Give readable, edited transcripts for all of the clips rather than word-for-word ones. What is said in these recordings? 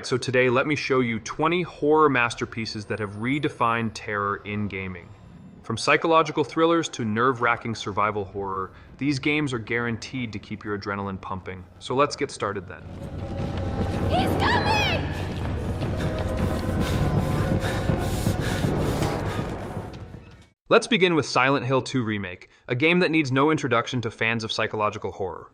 Alright, so today let me show you 20 horror masterpieces that have redefined terror in gaming. From psychological thrillers to nerve-wracking survival horror, these games are guaranteed to keep your adrenaline pumping. So let's get started then. He's coming! Let's begin with Silent Hill 2 Remake, a game that needs no introduction to fans of psychological horror.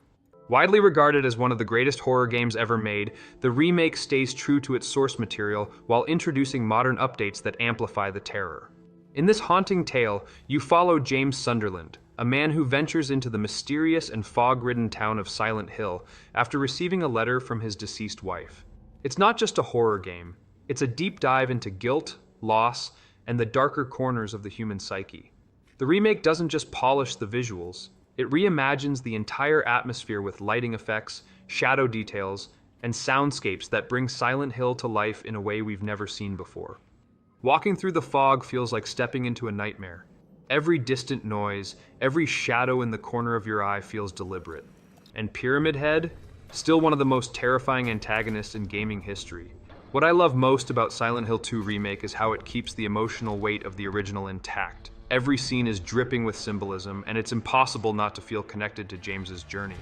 Widely regarded as one of the greatest horror games ever made, the remake stays true to its source material while introducing modern updates that amplify the terror. In this haunting tale, you follow James Sunderland, a man who ventures into the mysterious and fog-ridden town of Silent Hill after receiving a letter from his deceased wife. It's not just a horror game, it's a deep dive into guilt, loss, and the darker corners of the human psyche. The remake doesn't just polish the visuals, it reimagines the entire atmosphere with lighting effects, shadow details, and soundscapes that bring Silent Hill to life in a way we've never seen before. Walking through the fog feels like stepping into a nightmare. Every distant noise, every shadow in the corner of your eye feels deliberate. And Pyramid Head? Still one of the most terrifying antagonists in gaming history. What I love most about Silent Hill 2 Remake is how it keeps the emotional weight of the original intact. Every scene is dripping with symbolism, and it's impossible not to feel connected to James's journey.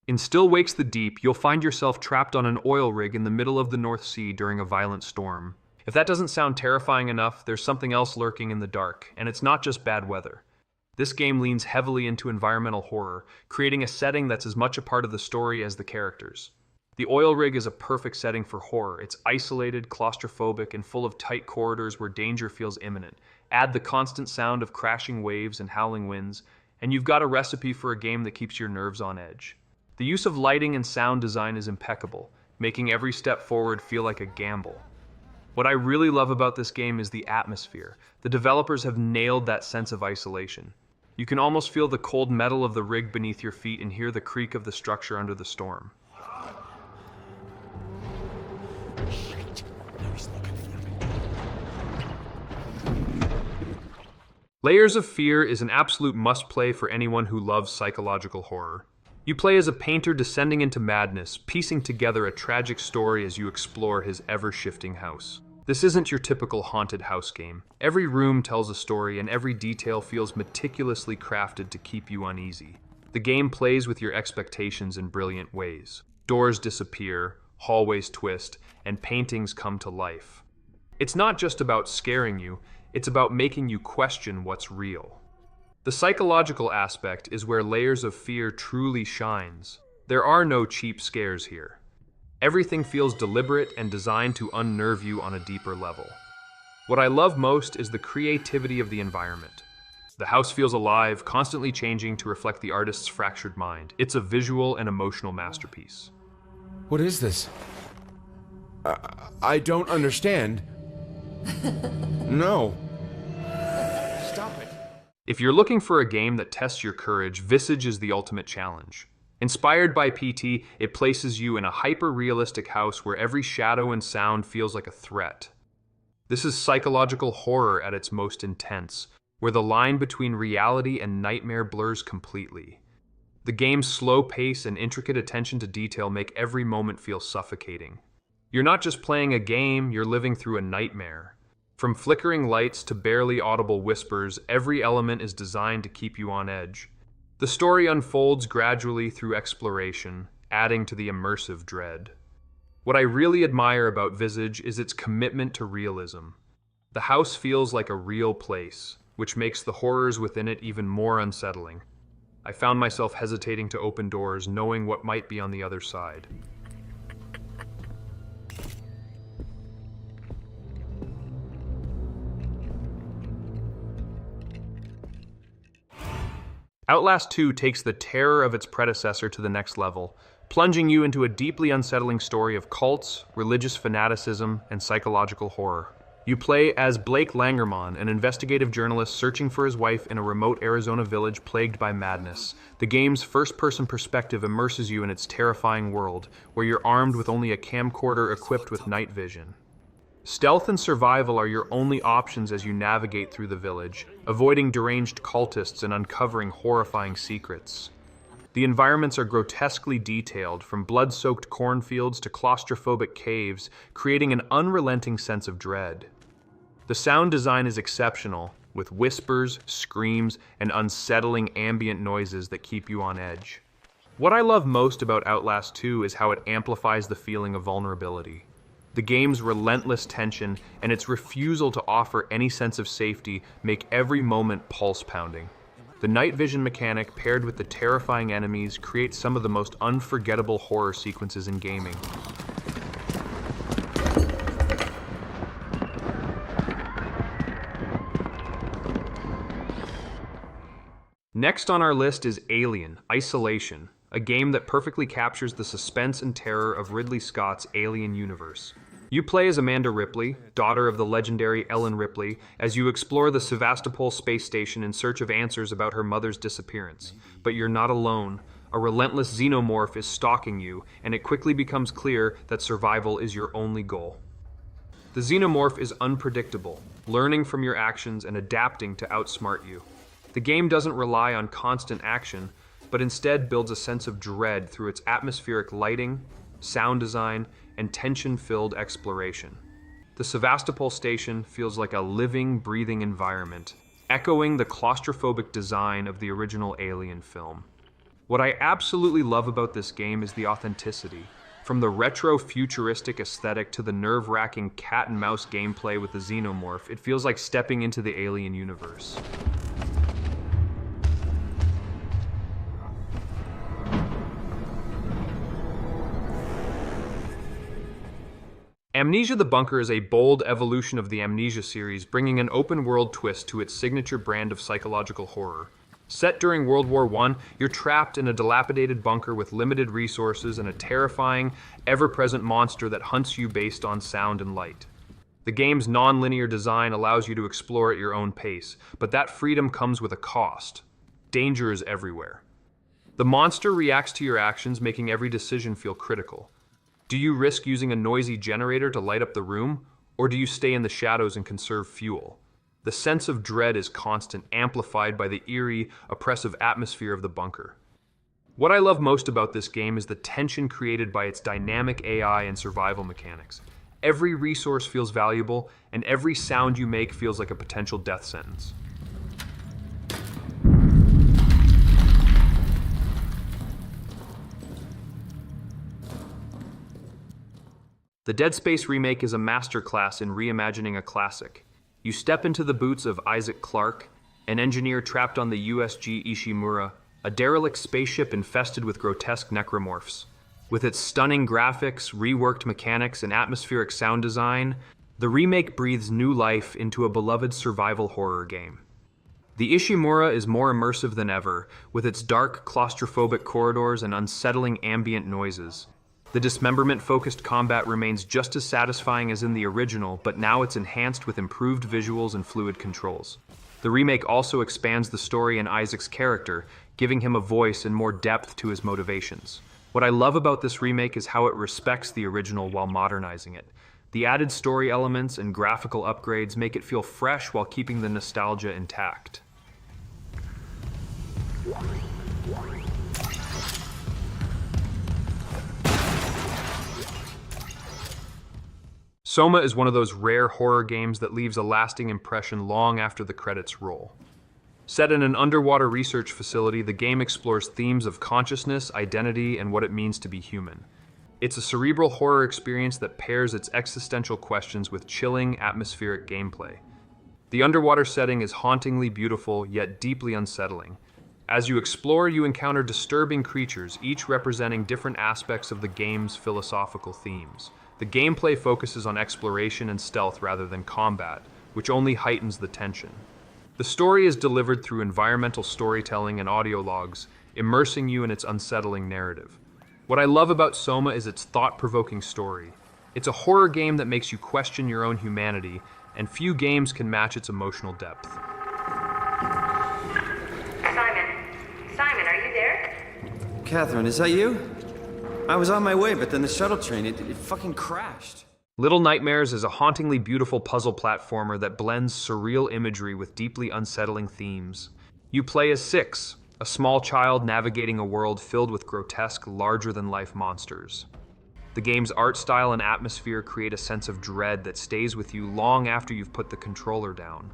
In Still Wakes the Deep, you'll find yourself trapped on an oil rig in the middle of the North Sea during a violent storm. If that doesn't sound terrifying enough, there's something else lurking in the dark, and it's not just bad weather. This game leans heavily into environmental horror, creating a setting that's as much a part of the story as the characters. The oil rig is a perfect setting for horror. It's isolated, claustrophobic, and full of tight corridors where danger feels imminent. Add the constant sound of crashing waves and howling winds, and you've got a recipe for a game that keeps your nerves on edge. The use of lighting and sound design is impeccable, making every step forward feel like a gamble. What I really love about this game is the atmosphere. The developers have nailed that sense of isolation. You can almost feel the cold metal of the rig beneath your feet and hear the creak of the structure under the storm. Layers of Fear is an absolute must-play for anyone who loves psychological horror. You play as a painter descending into madness, piecing together a tragic story as you explore his ever-shifting house. This isn't your typical haunted house game. Every room tells a story and every detail feels meticulously crafted to keep you uneasy. The game plays with your expectations in brilliant ways. Doors disappear, hallways twist, and paintings come to life. It's not just about scaring you, it's about making you question what's real. The psychological aspect is where Layers of Fear truly shines. There are no cheap scares here. Everything feels deliberate and designed to unnerve you on a deeper level. What I love most is the creativity of the environment. The house feels alive, constantly changing to reflect the artist's fractured mind. It's a visual and emotional masterpiece. What is this? I don't understand. No. Stop it. If you're looking for a game that tests your courage, Visage is the ultimate challenge. Inspired by PT, it places you in a hyper-realistic house where every shadow and sound feels like a threat. This is psychological horror at its most intense, where the line between reality and nightmare blurs completely. The game's slow pace and intricate attention to detail make every moment feel suffocating. You're not just playing a game, you're living through a nightmare. From flickering lights to barely audible whispers, every element is designed to keep you on edge. The story unfolds gradually through exploration, adding to the immersive dread. What I really admire about Visage is its commitment to realism. The house feels like a real place, which makes the horrors within it even more unsettling. I found myself hesitating to open doors, knowing what might be on the other side. Outlast 2 takes the terror of its predecessor to the next level, plunging you into a deeply unsettling story of cults, religious fanaticism, and psychological horror. You play as Blake Langermann, an investigative journalist searching for his wife in a remote Arizona village plagued by madness. The game's first-person perspective immerses you in its terrifying world, where you're armed with only a camcorder equipped with night vision. Stealth and survival are your only options as you navigate through the village, avoiding deranged cultists and uncovering horrifying secrets. The environments are grotesquely detailed, from blood-soaked cornfields to claustrophobic caves, creating an unrelenting sense of dread. The sound design is exceptional, with whispers, screams, and unsettling ambient noises that keep you on edge. What I love most about Outlast 2 is how it amplifies the feeling of vulnerability. The game's relentless tension and its refusal to offer any sense of safety make every moment pulse-pounding. The night vision mechanic paired with the terrifying enemies creates some of the most unforgettable horror sequences in gaming. Next on our list is Alien: Isolation, a game that perfectly captures the suspense and terror of Ridley Scott's Alien universe. You play as Amanda Ripley, daughter of the legendary Ellen Ripley, as you explore the Sevastopol space station in search of answers about her mother's disappearance. But you're not alone. A relentless xenomorph is stalking you, and it quickly becomes clear that survival is your only goal. The xenomorph is unpredictable, learning from your actions and adapting to outsmart you. The game doesn't rely on constant action, but instead builds a sense of dread through its atmospheric lighting, sound design, and tension-filled exploration. The Sevastopol station feels like a living, breathing environment, echoing the claustrophobic design of the original Alien film. What I absolutely love about this game is the authenticity. From the retro-futuristic aesthetic to the nerve-wracking cat-and-mouse gameplay with the xenomorph, it feels like stepping into the Alien universe. Amnesia: The Bunker is a bold evolution of the Amnesia series, bringing an open-world twist to its signature brand of psychological horror. Set during World War I, you're trapped in a dilapidated bunker with limited resources and a terrifying, ever-present monster that hunts you based on sound and light. The game's non-linear design allows you to explore at your own pace, but that freedom comes with a cost. Danger is everywhere. The monster reacts to your actions, making every decision feel critical. Do you risk using a noisy generator to light up the room, or do you stay in the shadows and conserve fuel? The sense of dread is constant, amplified by the eerie, oppressive atmosphere of the bunker. What I love most about this game is the tension created by its dynamic AI and survival mechanics. Every resource feels valuable, and every sound you make feels like a potential death sentence. The Dead Space remake is a masterclass in reimagining a classic. You step into the boots of Isaac Clarke, an engineer trapped on the USG Ishimura, a derelict spaceship infested with grotesque necromorphs. With its stunning graphics, reworked mechanics, and atmospheric sound design, the remake breathes new life into a beloved survival horror game. The Ishimura is more immersive than ever, with its dark, claustrophobic corridors and unsettling ambient noises. The dismemberment-focused combat remains just as satisfying as in the original, but now it's enhanced with improved visuals and fluid controls. The remake also expands the story and Isaac's character, giving him a voice and more depth to his motivations. What I love about this remake is how it respects the original while modernizing it. The added story elements and graphical upgrades make it feel fresh while keeping the nostalgia intact. Soma is one of those rare horror games that leaves a lasting impression long after the credits roll. Set in an underwater research facility, the game explores themes of consciousness, identity, and what it means to be human. It's a cerebral horror experience that pairs its existential questions with chilling, atmospheric gameplay. The underwater setting is hauntingly beautiful, yet deeply unsettling. As you explore, you encounter disturbing creatures, each representing different aspects of the game's philosophical themes. The gameplay focuses on exploration and stealth rather than combat, which only heightens the tension. The story is delivered through environmental storytelling and audio logs, immersing you in its unsettling narrative. What I love about Soma is its thought-provoking story. It's a horror game that makes you question your own humanity, and few games can match its emotional depth. Simon, are you there? Catherine, is that you? I was on my way, but then the shuttle train, it fucking crashed. Little Nightmares is a hauntingly beautiful puzzle platformer that blends surreal imagery with deeply unsettling themes. You play as Six, a small child navigating a world filled with grotesque, larger-than-life monsters. The game's art style and atmosphere create a sense of dread that stays with you long after you've put the controller down.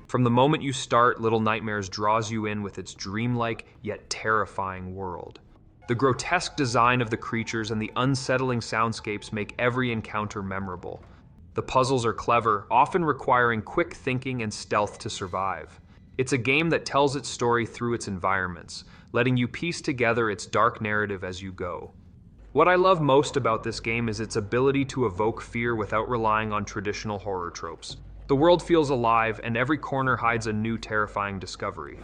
From the moment you start, Little Nightmares draws you in with its dreamlike yet terrifying world. The grotesque design of the creatures and the unsettling soundscapes make every encounter memorable. The puzzles are clever, often requiring quick thinking and stealth to survive. It's a game that tells its story through its environments, letting you piece together its dark narrative as you go. What I love most about this game is its ability to evoke fear without relying on traditional horror tropes. The world feels alive, and every corner hides a new terrifying discovery.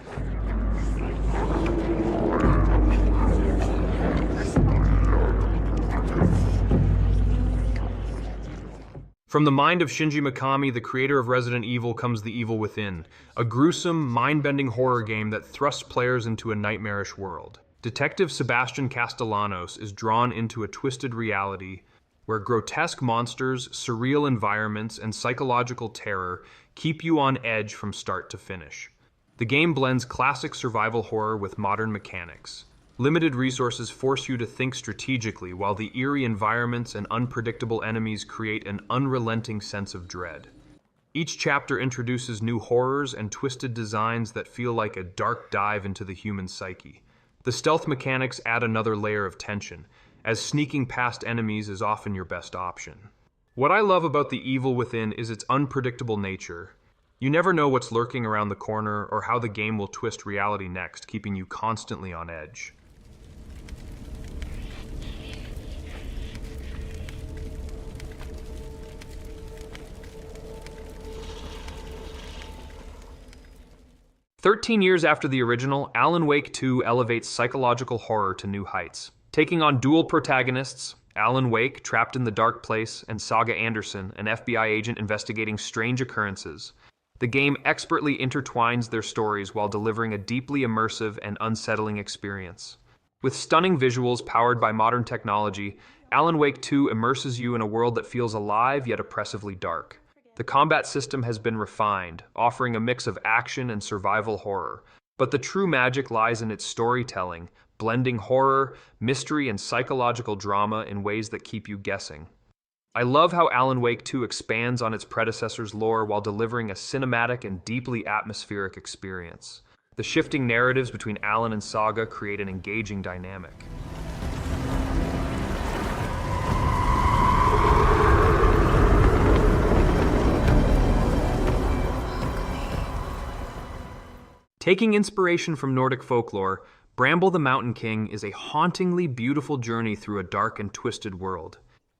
From the mind of Shinji Mikami, the creator of Resident Evil, comes The Evil Within, a gruesome, mind-bending horror game that thrusts players into a nightmarish world. Detective Sebastian Castellanos is drawn into a twisted reality where grotesque monsters, surreal environments, and psychological terror keep you on edge from start to finish. The game blends classic survival horror with modern mechanics. Limited resources force you to think strategically, while the eerie environments and unpredictable enemies create an unrelenting sense of dread. Each chapter introduces new horrors and twisted designs that feel like a dark dive into the human psyche. The stealth mechanics add another layer of tension, as sneaking past enemies is often your best option. What I love about The Evil Within is its unpredictable nature. You never know what's lurking around the corner or how the game will twist reality next, keeping you constantly on edge. "13 years after the original, Alan Wake 2 elevates psychological horror to new heights. Taking on dual protagonists, Alan Wake, trapped in the dark place, and Saga Anderson, an FBI agent investigating strange occurrences. The game expertly intertwines their stories while delivering a deeply immersive and unsettling experience. With stunning visuals powered by modern technology, Alan Wake 2 immerses you in a world that feels alive yet oppressively dark. The combat system has been refined, offering a mix of action and survival horror, but the true magic lies in its storytelling, blending horror, mystery, and psychological drama in ways that keep you guessing. I love how Alan Wake 2 expands on its predecessor's lore while delivering a cinematic and deeply atmospheric experience. The shifting narratives between Alan and Saga create an engaging dynamic. Taking inspiration from Nordic folklore, Bramble the Mountain King is a hauntingly beautiful journey through a dark and twisted world.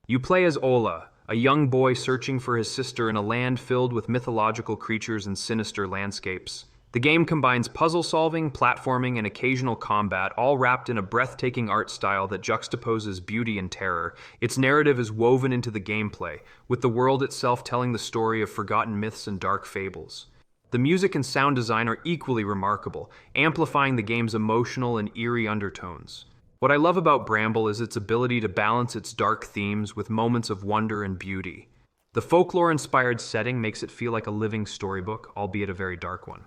You play as Ola, a young boy searching for his sister in a land filled with mythological creatures and sinister landscapes. The game combines puzzle solving, platforming, and occasional combat, all wrapped in a breathtaking art style that juxtaposes beauty and terror. Its narrative is woven into the gameplay, with the world itself telling the story of forgotten myths and dark fables. The music and sound design are equally remarkable, amplifying the game's emotional and eerie undertones. What I love about Bramble is its ability to balance its dark themes with moments of wonder and beauty. The folklore-inspired setting makes it feel like a living storybook, albeit a very dark one.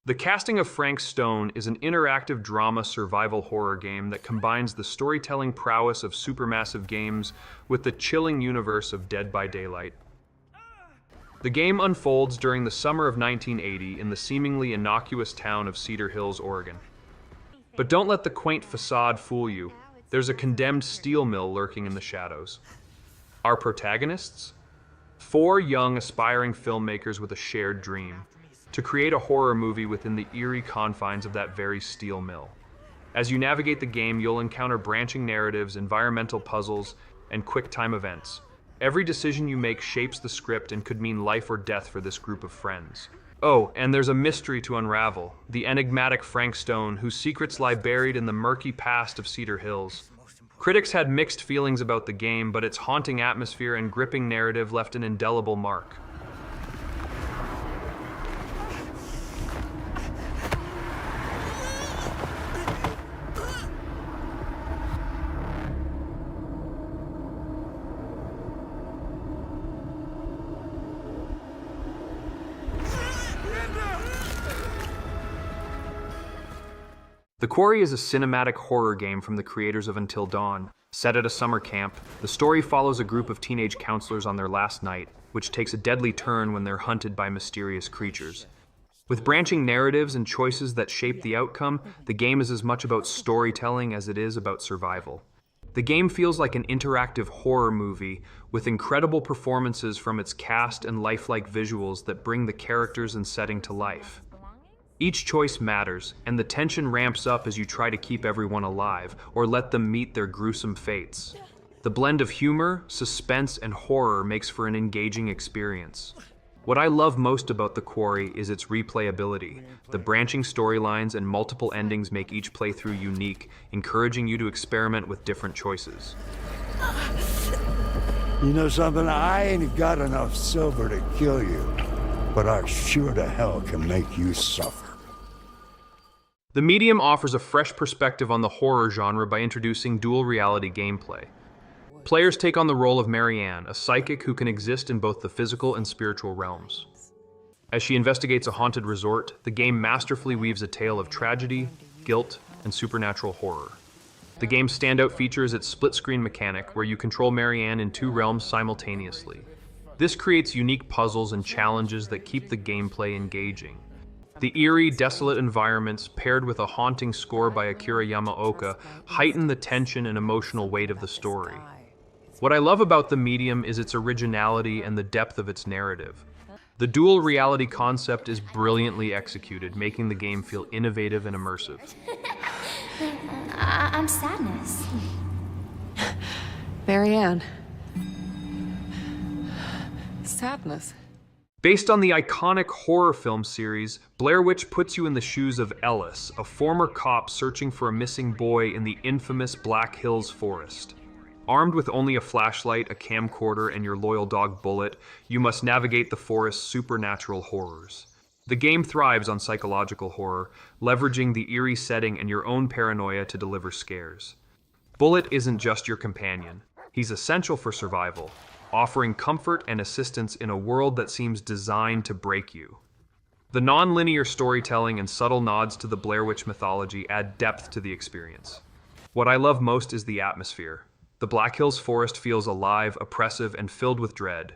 The Casting of Frank Stone is an interactive drama survival horror game that combines the storytelling prowess of supermassive games with the chilling universe of Dead by Daylight. The game unfolds during the summer of 1980 in the seemingly innocuous town of Cedar Hills, Oregon. But don't let the quaint facade fool you. There's a condemned steel mill lurking in the shadows. Our protagonists? 4 young, aspiring filmmakers with a shared dream: to create a horror movie within the eerie confines of that very steel mill. As you navigate the game, you'll encounter branching narratives, environmental puzzles, and quick-time events. Every decision you make shapes the script and could mean life or death for this group of friends. Oh, and there's a mystery to unravel: the enigmatic Frank Stone, whose secrets lie buried in the murky past of Cedar Hills. Critics had mixed feelings about the game, but its haunting atmosphere and gripping narrative left an indelible mark. The Quarry is a cinematic horror game from the creators of Until Dawn. Set at a summer camp, the story follows a group of teenage counselors on their last night, which takes a deadly turn when they're hunted by mysterious creatures. With branching narratives and choices that shape the outcome, the game is as much about storytelling as it is about survival. The game feels like an interactive horror movie with incredible performances from its cast and lifelike visuals that bring the characters and setting to life. Each choice matters, and the tension ramps up as you try to keep everyone alive or let them meet their gruesome fates. The blend of humor, suspense, and horror makes for an engaging experience. What I love most about The Quarry is its replayability. The branching storylines and multiple endings make each playthrough unique, encouraging you to experiment with different choices. You know something? I ain't got enough silver to kill you, but I sure to hell can make you suffer. The medium offers a fresh perspective on the horror genre by introducing dual reality gameplay. Players take on the role of Marianne, a psychic who can exist in both the physical and spiritual realms. As she investigates a haunted resort, the game masterfully weaves a tale of tragedy, guilt, and supernatural horror. The game's standout feature is its split-screen mechanic, where you control Marianne in two realms simultaneously. This creates unique puzzles and challenges that keep the gameplay engaging. The eerie, desolate environments, paired with a haunting score by Akira Yamaoka, heighten the tension and emotional weight of the story. What I love about the medium is its originality and the depth of its narrative. The dual reality concept is brilliantly executed, making the game feel innovative and immersive. I'm Sadness. Marianne. Sadness. Based on the iconic horror film series, Blair Witch puts you in the shoes of Ellis, a former cop searching for a missing boy in the infamous Black Hills forest. Armed with only a flashlight, a camcorder, and your loyal dog Bullet, you must navigate the forest's supernatural horrors. The game thrives on psychological horror, leveraging the eerie setting and your own paranoia to deliver scares. Bullet isn't just your companion. He's essential for survival, offering comfort and assistance in a world that seems designed to break you. The non-linear storytelling and subtle nods to the Blair Witch mythology add depth to the experience. What I love most is the atmosphere. The Black Hills forest feels alive, oppressive, and filled with dread.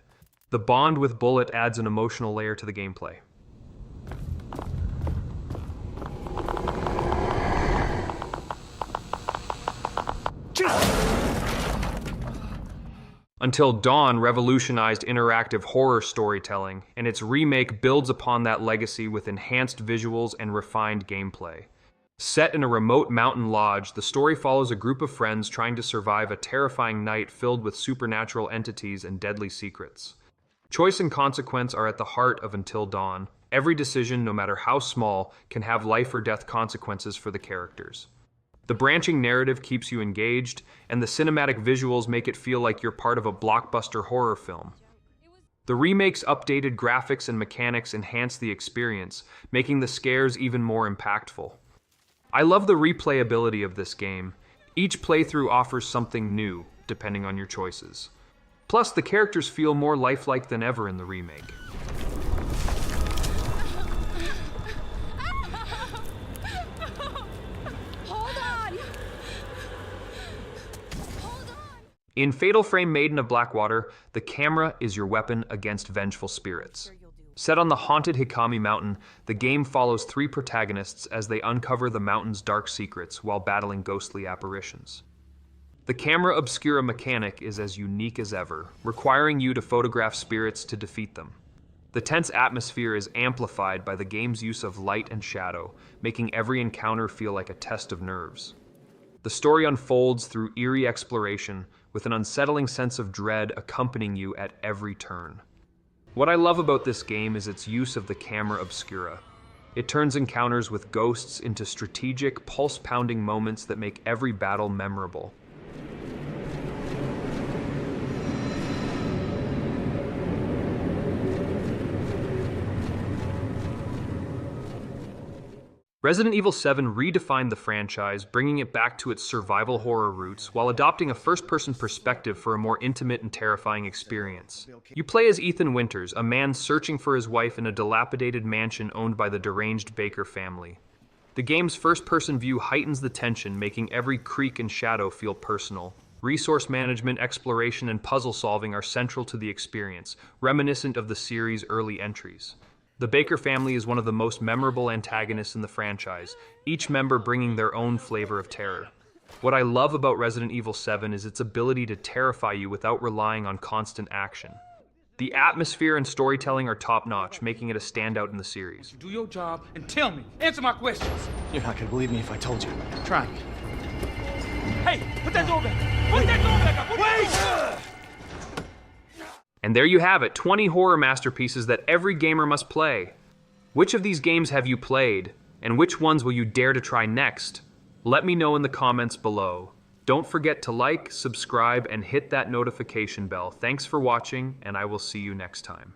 The bond with Bullet adds an emotional layer to the gameplay. Until Dawn revolutionized interactive horror storytelling, and its remake builds upon that legacy with enhanced visuals and refined gameplay. Set in a remote mountain lodge, the story follows a group of friends trying to survive a terrifying night filled with supernatural entities and deadly secrets. Choice and consequence are at the heart of Until Dawn. Every decision, no matter how small, can have life or death consequences for the characters. The branching narrative keeps you engaged, and the cinematic visuals make it feel like you're part of a blockbuster horror film. The remake's updated graphics and mechanics enhance the experience, making the scares even more impactful. I love the replayability of this game. Each playthrough offers something new, depending on your choices. Plus, the characters feel more lifelike than ever in the remake. In Fatal Frame Maiden of Blackwater, the camera is your weapon against vengeful spirits. Set on the haunted Hikami Mountain, the game follows three protagonists as they uncover the mountain's dark secrets while battling ghostly apparitions. The camera obscura mechanic is as unique as ever, requiring you to photograph spirits to defeat them. The tense atmosphere is amplified by the game's use of light and shadow, making every encounter feel like a test of nerves. The story unfolds through eerie exploration, with an unsettling sense of dread accompanying you at every turn. What I love about this game is its use of the camera obscura. It turns encounters with ghosts into strategic, pulse-pounding moments that make every battle memorable. Resident Evil 7 redefined the franchise, bringing it back to its survival horror roots while adopting a first-person perspective for a more intimate and terrifying experience. You play as Ethan Winters, a man searching for his wife in a dilapidated mansion owned by the deranged Baker family. The game's first-person view heightens the tension, making every creak and shadow feel personal. Resource management, exploration, and puzzle solving are central to the experience, reminiscent of the series' early entries. The Baker family is one of the most memorable antagonists in the franchise, each member bringing their own flavor of terror. What I love about Resident Evil 7 is its ability to terrify you without relying on constant action. The atmosphere and storytelling are top-notch, making it a standout in the series. Do your job and tell me. Answer my questions. You're not gonna believe me if I told you. Try me. Hey, put that door back. Put that door back up. Wait! And there you have it, 20 horror masterpieces that every gamer must play. Which of these games have you played, and which ones will you dare to try next? Let me know in the comments below. Don't forget to like, subscribe, and hit that notification bell. Thanks for watching, and I will see you next time.